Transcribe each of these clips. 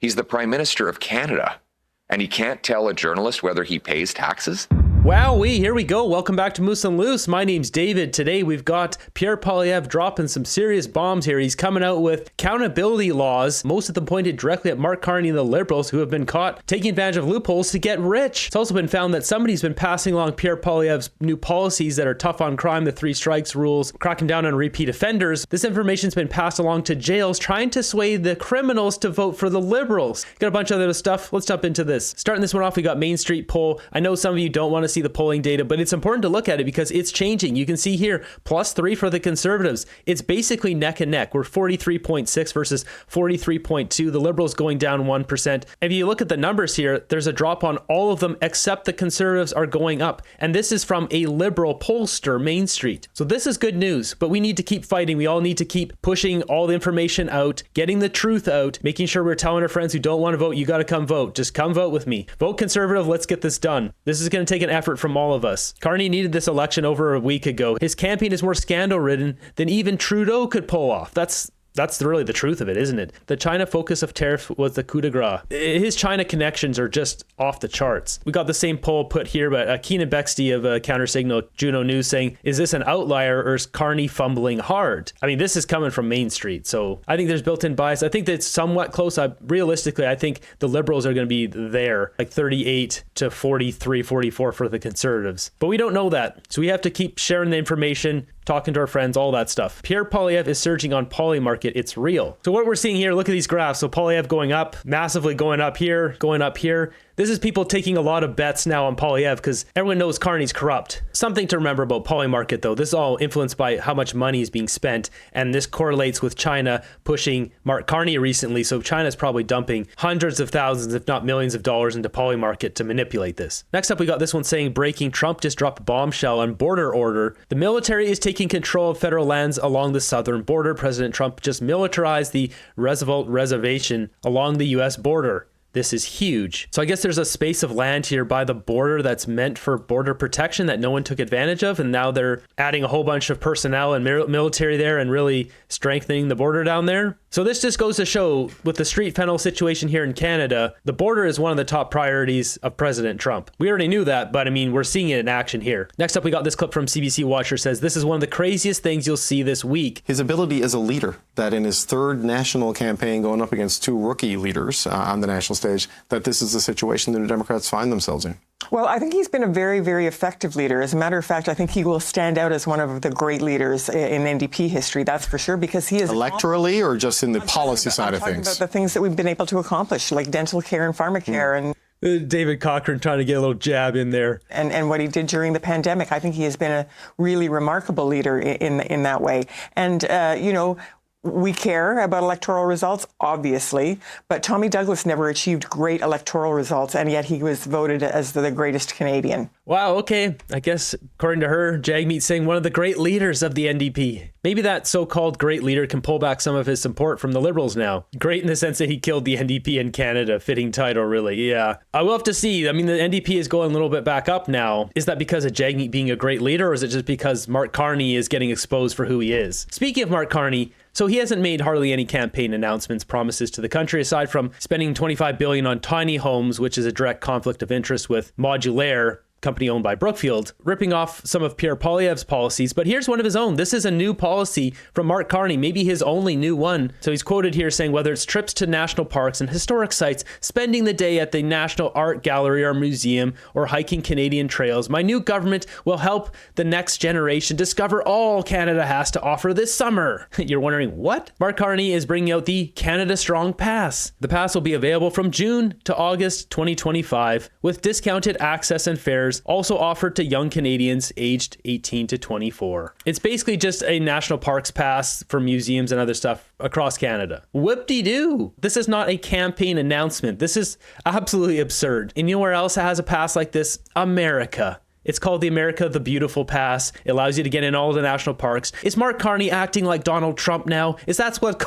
He's the Prime Minister of Canada, and he can't tell a journalist whether he pays taxes? Wowee, here we go. Welcome back to Moose and Loose. My name's David. Today we've got Pierre Poilievre dropping some serious bombs here. He's coming out with accountability laws, most of them pointed directly at Mark Carney and the Liberals, who have been caught taking advantage of loopholes to get rich. It's also been found that somebody's been passing along Pierre Poilievre's new policies that are tough on crime, the 3 strikes rules, cracking down on repeat offenders. This information's been passed along to jails, trying to sway the criminals to vote for the Liberals. Got a bunch of other stuff. Let's jump into this. Starting this one off, we got Main Street poll. I know some of you don't want to see the polling data, but it's important to look at it because it's changing. You can see here, +3 for the Conservatives. It's basically neck and neck. We're 43.6 versus 43.2. The Liberals going down 1%. If you look at the numbers here, there's a drop on all of them except the Conservatives are going up. And this is from a Liberal pollster, Main Street. So this is good news, but we need to keep fighting. We all need to keep pushing all the information out, getting the truth out, making sure we're telling our friends who don't want to vote, you got to come vote. Just come vote with me. Vote Conservative. Let's get this done. This is going to take an effort from all of us. Carney needed this election over a week ago. His campaign is more scandal-ridden than even Trudeau could pull off. That's really the truth of it, isn't it? The China focus of tariff was the coup de grace. His China connections are just off the charts. We got the same poll put here, but Keenan Bexty of Countersignal Juno News saying, is this an outlier or is Carney fumbling hard? I mean, this is coming from Main Street, so I think there's built-in bias. I think that's somewhat close. Realistically, I think the Liberals are going to be there, like 38 to 43, 44 for the Conservatives. But we don't know that, so we have to keep sharing the information, talking to our friends, all that stuff. Pierre Poilievre is surging on Polymarket. It's real. So what we're seeing here, look at these graphs. So Poilievre going up, massively going up here, going up here. This is people taking a lot of bets now on Poilievre because everyone knows Carney's corrupt. Something to remember about Polymarket, though. This is all influenced by how much money is being spent, and this correlates with China pushing Mark Carney recently, so China's probably dumping hundreds of thousands, if not millions of dollars into Polymarket to manipulate this. Next up, we got this one saying, breaking, Trump just dropped a bombshell on border order. The military is taking control of federal lands along the southern border. President Trump just militarized the Roosevelt Reservation along the U.S. border. This is huge. So I guess there's a space of land here by the border that's meant for border protection that no one took advantage of. And now they're adding a whole bunch of personnel and military there and really strengthening the border down there. So this just goes to show with the street fentanyl situation here in Canada, the border is one of the top priorities of President Trump. We already knew that, but I mean, we're seeing it in action here. Next up, we got this clip from CBC Watcher says, this is one of the craziest things you'll see this week. His ability as a leader, that in his 3rd national campaign going up against 2 rookie leaders on the national stage, that this is the situation that the Democrats find themselves in. Well, I think he's been a very, very effective leader. As a matter of fact, I think he will stand out as one of the great leaders in NDP history, that's for sure, because he is... Electorally or just in the policy side of things? I'm talking about the things that we've been able to accomplish, like dental care and pharmacare and... David Cochrane trying to get a little jab in there. And what he did during the pandemic. I think he has been a really remarkable leader in that way. And, you know, we care about electoral results, obviously, but Tommy Douglas never achieved great electoral results, and yet he was voted as the greatest Canadian. Wow, okay. I guess, according to her, Jagmeet Singh, one of the great leaders of the NDP. Maybe that so-called great leader can pull back some of his support from the Liberals now. Great in the sense that he killed the NDP in Canada. Fitting title, really. Yeah. I will have to see. I mean, the NDP is going a little bit back up now. Is that because of Jagmeet being a great leader, or is it just because Mark Carney is getting exposed for who he is? Speaking of Mark Carney, so he hasn't made hardly any campaign announcements, promises to the country, aside from spending $25 billion on tiny homes, which is a direct conflict of interest with Modulaire, company owned by Brookfield, ripping off some of Pierre Poilievre's policies. But here's one of his own. This is a new policy from Mark Carney, maybe his only new one. So he's quoted here saying, whether it's trips to national parks and historic sites, spending the day at the National Art Gallery or Museum, or hiking Canadian trails, my new government will help the next generation discover all Canada has to offer this summer. You're wondering, what? Mark Carney is bringing out the Canada Strong Pass. The pass will be available from June to August 2025 with discounted access and fares also offered to young Canadians aged 18 to 24. It's basically just a national parks pass for museums and other stuff across Canada. Whoop-de-doo. This is not a campaign announcement. This is absolutely absurd. And you know where else has a pass like this? America. It's called the America the Beautiful Pass. It allows you to get in all the national parks. Is Mark Carney acting like Donald Trump now? Is that what...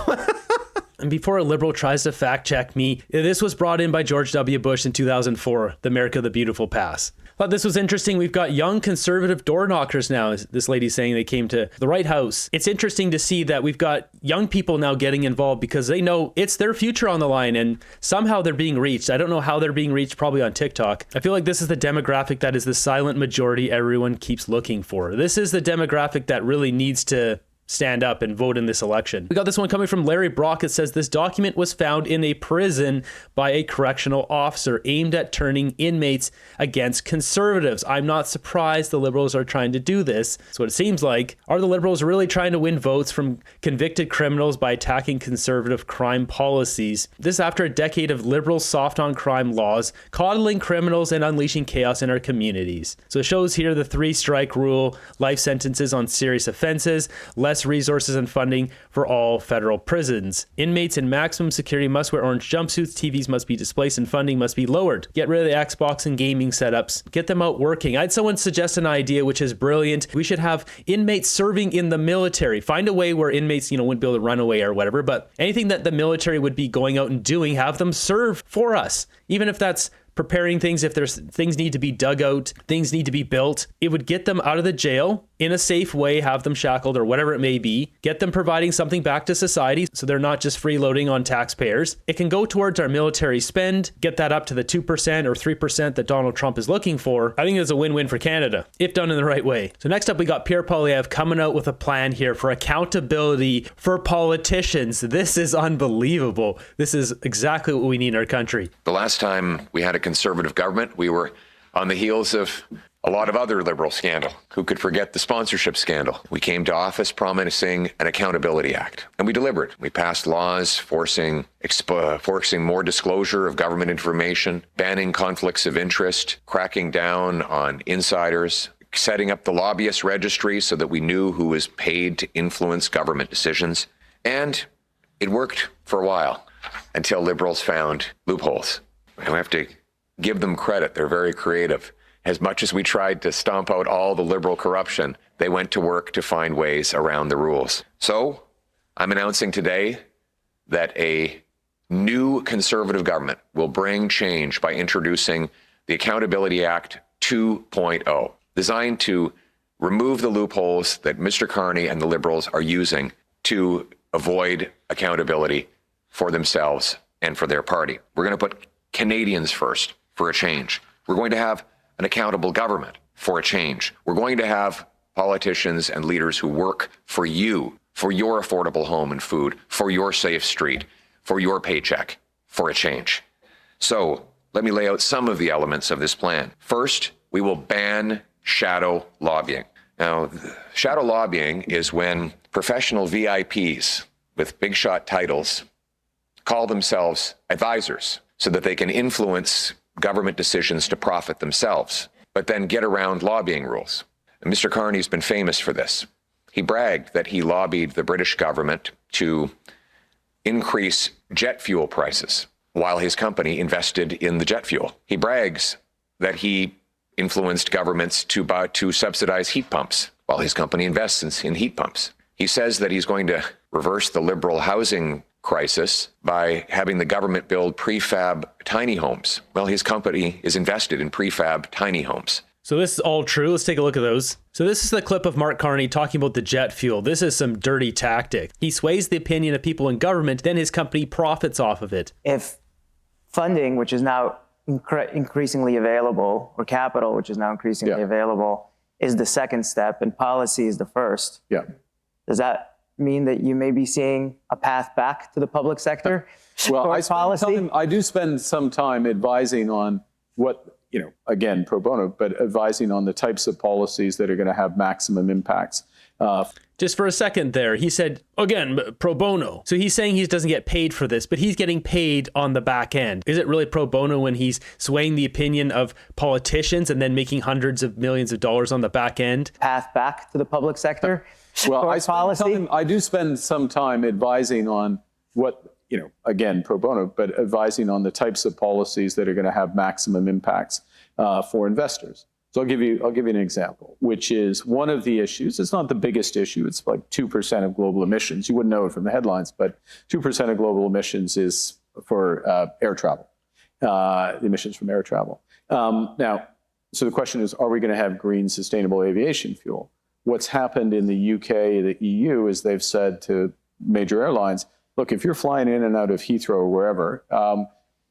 And before a liberal tries to fact check me, this was brought in by George W. Bush in 2004, the America the Beautiful Pass. Thought this was interesting. We've got young conservative door knockers now. This lady's saying they came to the right house. It's interesting to see that we've got young people now getting involved because they know it's their future on the line, and somehow they're being reached. I don't know how they're being reached, probably on TikTok. I feel like this is the demographic that is the silent majority everyone keeps looking for. This is the demographic that really needs to stand up and vote in this election. We got this one coming from Larry Brock. It says this document was found in a prison by a correctional officer aimed at turning inmates against conservatives. I'm not surprised the liberals are trying to do this. That's what it seems like. Are the liberals really trying to win votes from convicted criminals by attacking conservative crime policies? This after a decade of liberal soft on crime laws, coddling criminals and unleashing chaos in our communities. So it shows here the 3-strike rule, life sentences on serious offenses, less resources and funding for all federal prisons. Inmates in maximum security must wear orange jumpsuits, TVs must be displaced, and funding must be lowered. Get rid of the Xbox and gaming setups. Get them out working. I had someone suggest an idea which is brilliant. We should have inmates serving in the military. Find a way where inmates, wouldn't be able to run away or whatever, but anything that the military would be going out and doing, have them serve for us. Even if that's preparing things, if there's things need to be dug out, things need to be built, it would get them out of the jail in a safe way, have them shackled or whatever it may be, get them providing something back to society so they're not just freeloading on taxpayers. It can go towards our military spend, get that up to the 2% or 3% that Donald Trump is looking for. I think it's a win-win for Canada, if done in the right way. So next up, we got Pierre Poilievre coming out with a plan here for accountability for politicians. This is unbelievable. This is exactly what we need in our country. The last time we had a conservative government, we were on the heels of a lot of other liberal scandal. Who could forget the sponsorship scandal? We came to office promising an Accountability Act, and we delivered. We passed laws forcing more disclosure of government information, banning conflicts of interest, cracking down on insiders, setting up the lobbyist registry so that we knew who was paid to influence government decisions. And it worked for a while until liberals found loopholes. And we have to give them credit. They're very creative. As much as we tried to stomp out all the liberal corruption, they went to work to find ways around the rules. So I'm announcing today that a new conservative government will bring change by introducing the Accountability Act 2.0, designed to remove the loopholes that Mr. Carney and the Liberals are using to avoid accountability for themselves and for their party. We're going to put Canadians first for a change. We're going to have an accountable government for a change. We're going to have politicians and leaders who work for you, for your affordable home and food, for your safe street, for your paycheck, for a change. So let me lay out some of the elements of this plan. First, we will ban shadow lobbying. Now, shadow lobbying is when professional VIPs with big shot titles call themselves advisors so that they can influence government decisions to profit themselves, but then get around lobbying rules. And Mr. Carney's been famous for this. He bragged that he lobbied the British government to increase jet fuel prices while his company invested in the jet fuel. He brags that he influenced governments to subsidize heat pumps while his company invests in heat pumps. He says that he's going to reverse the liberal housing crisis by having the government build prefab tiny homes. Well, his company is invested in prefab tiny homes. So this is all true. Let's take a look at those. So this is the clip of Mark Carney talking about the jet fuel. This is some dirty tactic. He sways the opinion of people in government, then his company profits off of it. If funding, which is now increasingly available, or capital, which is now increasingly available, is the second step and policy is the first, does that mean that you may be seeing a path back to the public sector? Well, I do spend some time advising on what, again, pro bono, but advising on the types of policies that are going to have maximum impacts. Just for a second there, he said, again, pro bono. So he's saying he doesn't get paid for this, but he's getting paid on the back end. Is it really pro bono when he's swaying the opinion of politicians and then making hundreds of millions of dollars on the back end? Path back to the public sector? Well, I do spend some time advising on what, again, pro bono, but advising on the types of policies that are going to have maximum impacts for investors. So I'll give you an example, which is one of the issues. It's not the biggest issue. It's like 2% of global emissions. You wouldn't know it from the headlines, but 2% of global emissions is for air travel, emissions from air travel. Now, so the question is, are we going to have green, sustainable aviation fuel? What's happened in the UK, the EU, is they've said to major airlines, look, if you're flying in and out of Heathrow or wherever,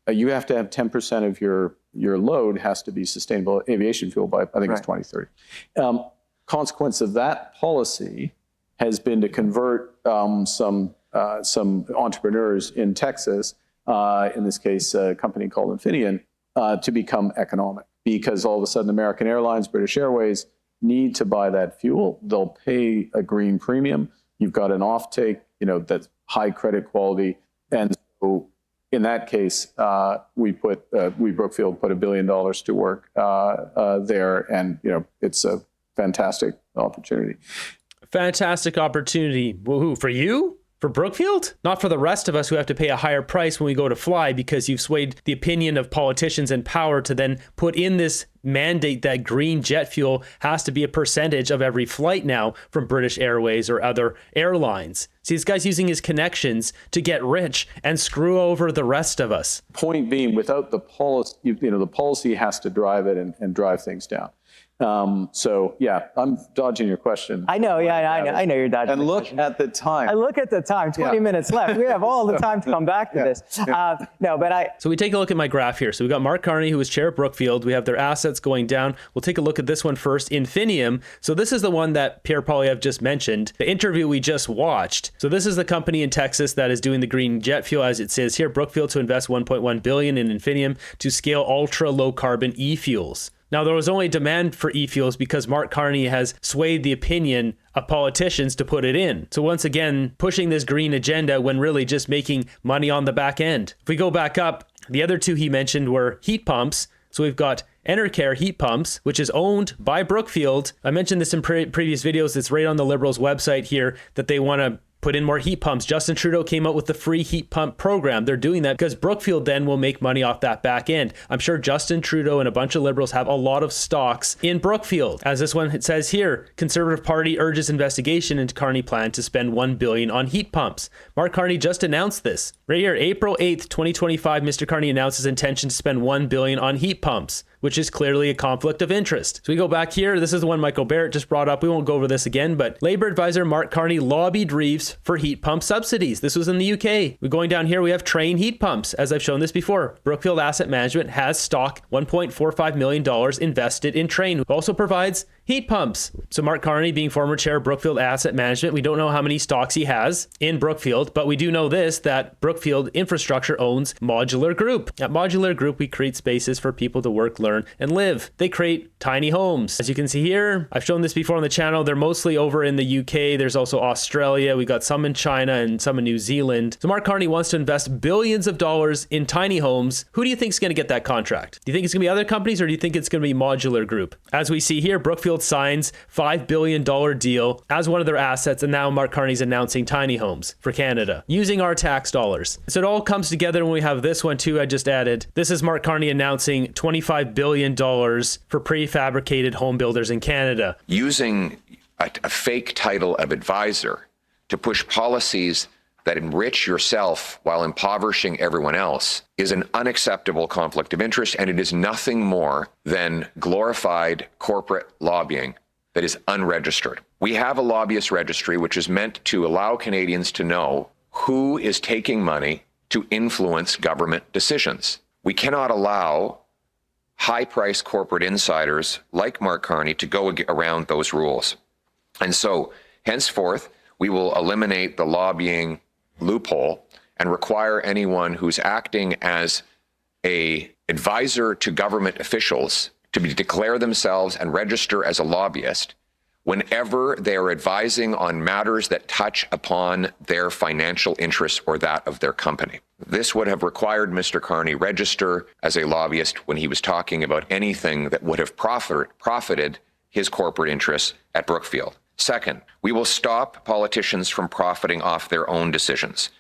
you have to have 10% of your load has to be sustainable aviation fuel by, I think it's 2030. Consequence of that policy has been to convert some entrepreneurs in Texas, in this case, a company called Infineon, to become economic. Because all of a sudden, American Airlines, British Airways need to buy that fuel. They'll pay a green premium. You've got an offtake, that's high credit quality, and so in that case, we Brookfield put $1 billion to work there, and it's a fantastic opportunity. Fantastic opportunity. Woohoo, for you? For Brookfield? Not for the rest of us who have to pay a higher price when we go to fly because you've swayed the opinion of politicians in power to then put in this mandate that green jet fuel has to be a percentage of every flight now from British Airways or other airlines. See, this guy's using his connections to get rich and screw over the rest of us. Point being, without the policy, the policy has to drive it and drive things down. So yeah, I'm dodging your question. I know, I know you're dodging. And look at the time. I look at the time, 20 minutes left. We have all the time to come back to this. So we take a look at my graph here. So we got Mark Carney, who was chair of Brookfield. We have their assets going down. We'll take a look at this one first, Infinium. So this is the one that Pierre Poilievre just mentioned, the interview we just watched. So this is the company in Texas that is doing the green jet fuel, as it says here, Brookfield to invest $1.1 billion in Infinium to scale ultra low carbon e-fuels. Now, there was only demand for e-fuels because Mark Carney has swayed the opinion of politicians to put it in. So once again, pushing this green agenda when really just making money on the back end. If we go back up, the other two he mentioned were heat pumps. So we've got Enercare heat pumps, which is owned by Brookfield. I mentioned this in previous videos. It's right on the Liberals' website here that they want to put in more heat pumps. Justin Trudeau came out with the free heat pump program. They're doing that because Brookfield then will make money off that back end. I'm sure Justin Trudeau and a bunch of Liberals have a lot of stocks in Brookfield. As this one says here, Conservative Party urges investigation into Carney plan to spend $1 billion on heat pumps. Mark Carney just announced this. Right here, April 8th, 2025, Mr. Carney announced his intention to spend $1 billion on heat pumps, which is clearly a conflict of interest. So we go back here. This is the one Michael Barrett just brought up. We won't go over this again, but Labour advisor Mark Carney lobbied Reeves for heat pump subsidies. This was in the UK. We're going down here. We have Train heat pumps. As I've shown this before, Brookfield Asset Management has stock $1.45 million invested in Train, who also provides heat pumps. So Mark Carney, being former chair of Brookfield Asset Management, we don't know how many stocks he has in Brookfield, but we do know this, that Brookfield Infrastructure owns Modular Group. At Modular Group, we create spaces for people to work, learn, and live. They create tiny homes. As you can see here, I've shown this before on the channel, they're mostly over in the UK. There's also Australia. We got some in China and some in New Zealand. So Mark Carney wants to invest billions of dollars in tiny homes. Who do you think is going to get that contract? Do you think it's going to be other companies, or do you think it's going to be Modular Group? As we see here, Brookfield signs $5 billion deal as one of their assets, and now Mark Carney's announcing tiny homes for Canada using our tax dollars. So it all comes together when we have this one too. I just added. This is Mark Carney announcing $25 billion for prefabricated home builders in Canada. Using a fake title of advisor to push policies that enrich yourself while impoverishing everyone else is an unacceptable conflict of interest, and it is nothing more than glorified corporate lobbying that is unregistered. We have a lobbyist registry which is meant to allow Canadians to know who is taking money to influence government decisions. We cannot allow high-priced corporate insiders like Mark Carney to go around those rules. And so, henceforth, we will eliminate the lobbying loophole and require anyone who's acting as an advisor to government officials to declare themselves and register as a lobbyist whenever they are advising on matters that touch upon their financial interests or that of their company. This would have required Mr. Carney register as a lobbyist when he was talking about anything that would have profited his corporate interests at Brookfield. Second, we will stop politicians from profiting off their own decisions.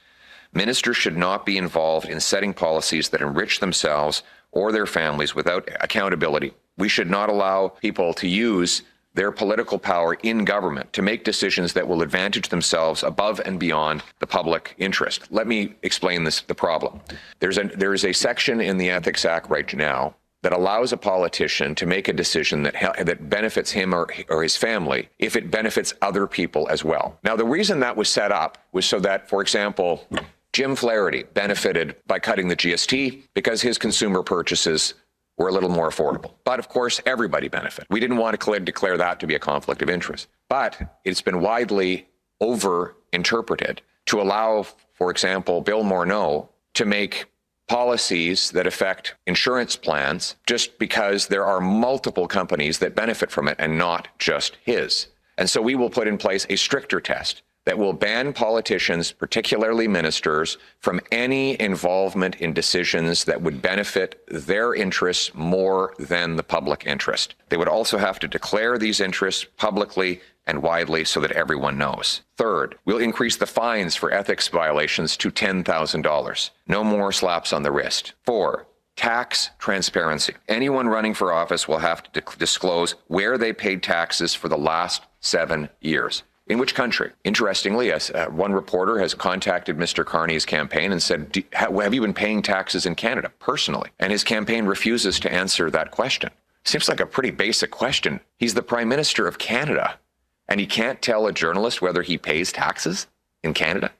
Ministers should not be involved in setting policies that enrich themselves or their families without accountability We should not allow people to use their political power in government to make decisions that will advantage themselves above and beyond the public interest. Let me explain the problem. There is a section in the Ethics Act right now that allows a politician to make a decision that benefits him or his family if it benefits other people as well. Now, the reason that was set up was so that, for example, Jim Flaherty benefited by cutting the GST because his consumer purchases were a little more affordable. But of course, everybody benefited. We didn't want to declare that to be a conflict of interest. But it's been widely over-interpreted to allow, for example, Bill Morneau to make policies that affect insurance plans just because there are multiple companies that benefit from it and not just his. And so we will put in place a stricter test that will ban politicians, particularly ministers, from any involvement in decisions that would benefit their interests more than the public interest. They would also have to declare these interests publicly and widely so that everyone knows. Third, we'll increase the fines for ethics violations to $10,000. No more slaps on the wrist. 4, tax transparency. Anyone running for office will have to disclose where they paid taxes for the last 7 years. In which country? Interestingly, one reporter has contacted Mr. Carney's campaign and said, have you been paying taxes in Canada personally? And his campaign refuses to answer that question. Seems like a pretty basic question. He's the Prime Minister of Canada, and he can't tell a journalist whether he pays taxes in Canada,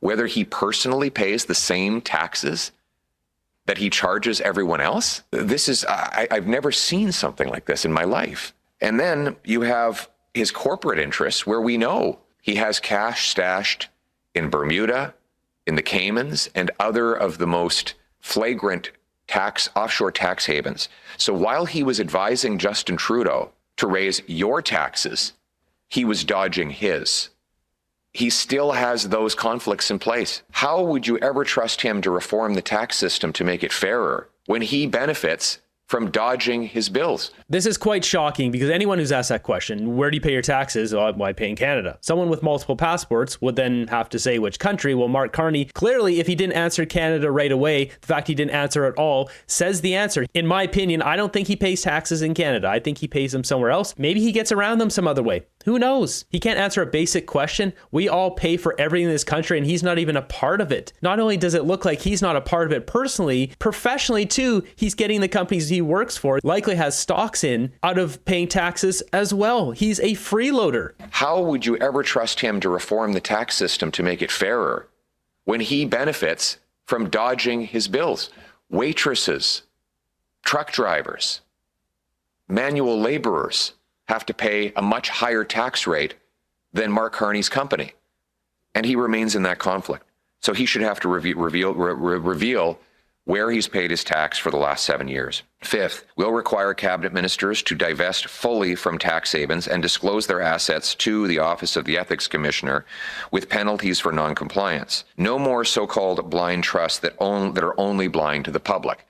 whether he personally pays the same taxes that he charges everyone else. This is, I've never seen something like this in my life. And then you have his corporate interests, where we know he has cash stashed in Bermuda, in the Caymans, and other of the most flagrant offshore tax havens. So while he was advising Justin Trudeau to raise your taxes, he was dodging his. He still has those conflicts in place. How would you ever trust him to reform the tax system to make it fairer when he benefits from dodging his bills? This is quite shocking because anyone who's asked that question, where do you pay your taxes? Oh, I pay in Canada. Someone with multiple passports would then have to say which country. Well, Mark Carney, clearly, if he didn't answer Canada right away, the fact he didn't answer at all says the answer. In my opinion, I don't think he pays taxes in Canada. I think he pays them somewhere else. Maybe he gets around them some other way. Who knows? He can't answer a basic question. We all pay for everything in this country, and he's not even a part of it. Not only does it look like he's not a part of it personally, professionally too, he's getting the companies he works for, likely has stocks in, out of paying taxes as well. He's a freeloader. How would you ever trust him to reform the tax system to make it fairer when he benefits from dodging his bills? Waitresses, truck drivers, manual laborers have to pay a much higher tax rate than Mark Carney's company. And he remains in that conflict. So he should have to reveal where he's paid his tax for the last 7 years. Fifth, we'll require cabinet ministers to divest fully from tax havens and disclose their assets to the Office of the Ethics Commissioner with penalties for noncompliance. No more so-called blind trusts that are only blind to the public.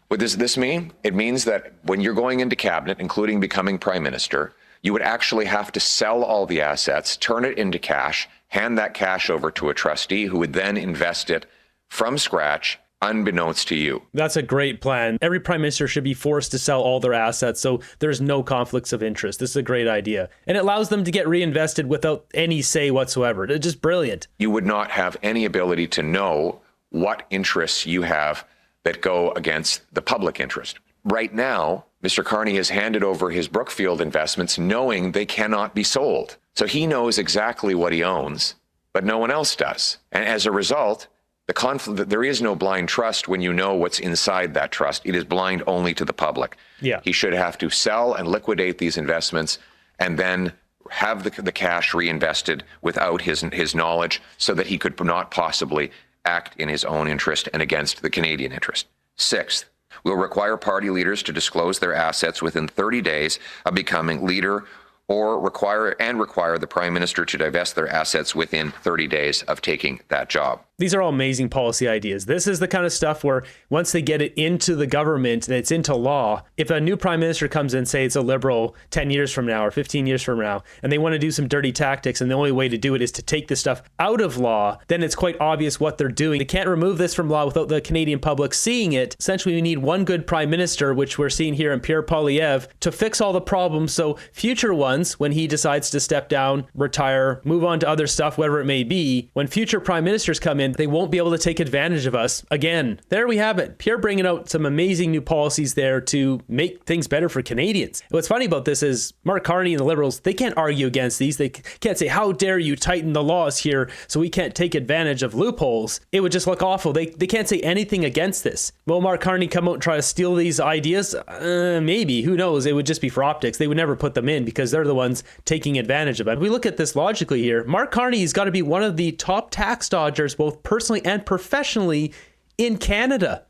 What does this mean? It means that when you're going into cabinet, including becoming prime minister, you would actually have to sell all the assets, turn it into cash, hand that cash over to a trustee who would then invest it from scratch, unbeknownst to you. That's a great plan. Every prime minister should be forced to sell all their assets so there's no conflicts of interest. This is a great idea. And it allows them to get reinvested without any say whatsoever. It's just brilliant. You would not have any ability to know what interests you have that go against the public interest. Right now, Mr. Carney has handed over his Brookfield investments knowing they cannot be sold. So he knows exactly what he owns, but no one else does. And as a result, there is no blind trust when you know what's inside that trust. It is blind only to the public. Yeah. He should have to sell and liquidate these investments and then have the cash reinvested without his knowledge so that he could not possibly act in his own interest and against the Canadian interest. Sixth, we'll require party leaders to disclose their assets within 30 days of becoming leader or require the Prime Minister to divest their assets within 30 days of taking that job. These are all amazing policy ideas. This is the kind of stuff where once they get it into the government and it's into law, if a new prime minister comes in, say it's a liberal 10 years from now or 15 years from now, and they want to do some dirty tactics and the only way to do it is to take this stuff out of law, then it's quite obvious what they're doing. They can't remove this from law without the Canadian public seeing it. Essentially, we need one good prime minister, which we're seeing here in Pierre Poilievre, to fix all the problems so future ones, when he decides to step down, retire, move on to other stuff, whatever it may be, when future prime ministers come in, they won't be able to take advantage of us again. There we have it. Pierre bringing out some amazing new policies there to make things better for Canadians. What's funny about this is Mark Carney and the Liberals, they can't argue against these. They can't say, how dare you tighten the laws here so we can't take advantage of loopholes. It would just look awful. They can't say anything against this. Will Mark Carney come out and try to steal these ideas? Maybe. Who knows? It would just be for optics. They would never put them in because they're the ones taking advantage of it. If we look at this logically here, Mark Carney has got to be one of the top tax dodgers, both personally and professionally, in Canada.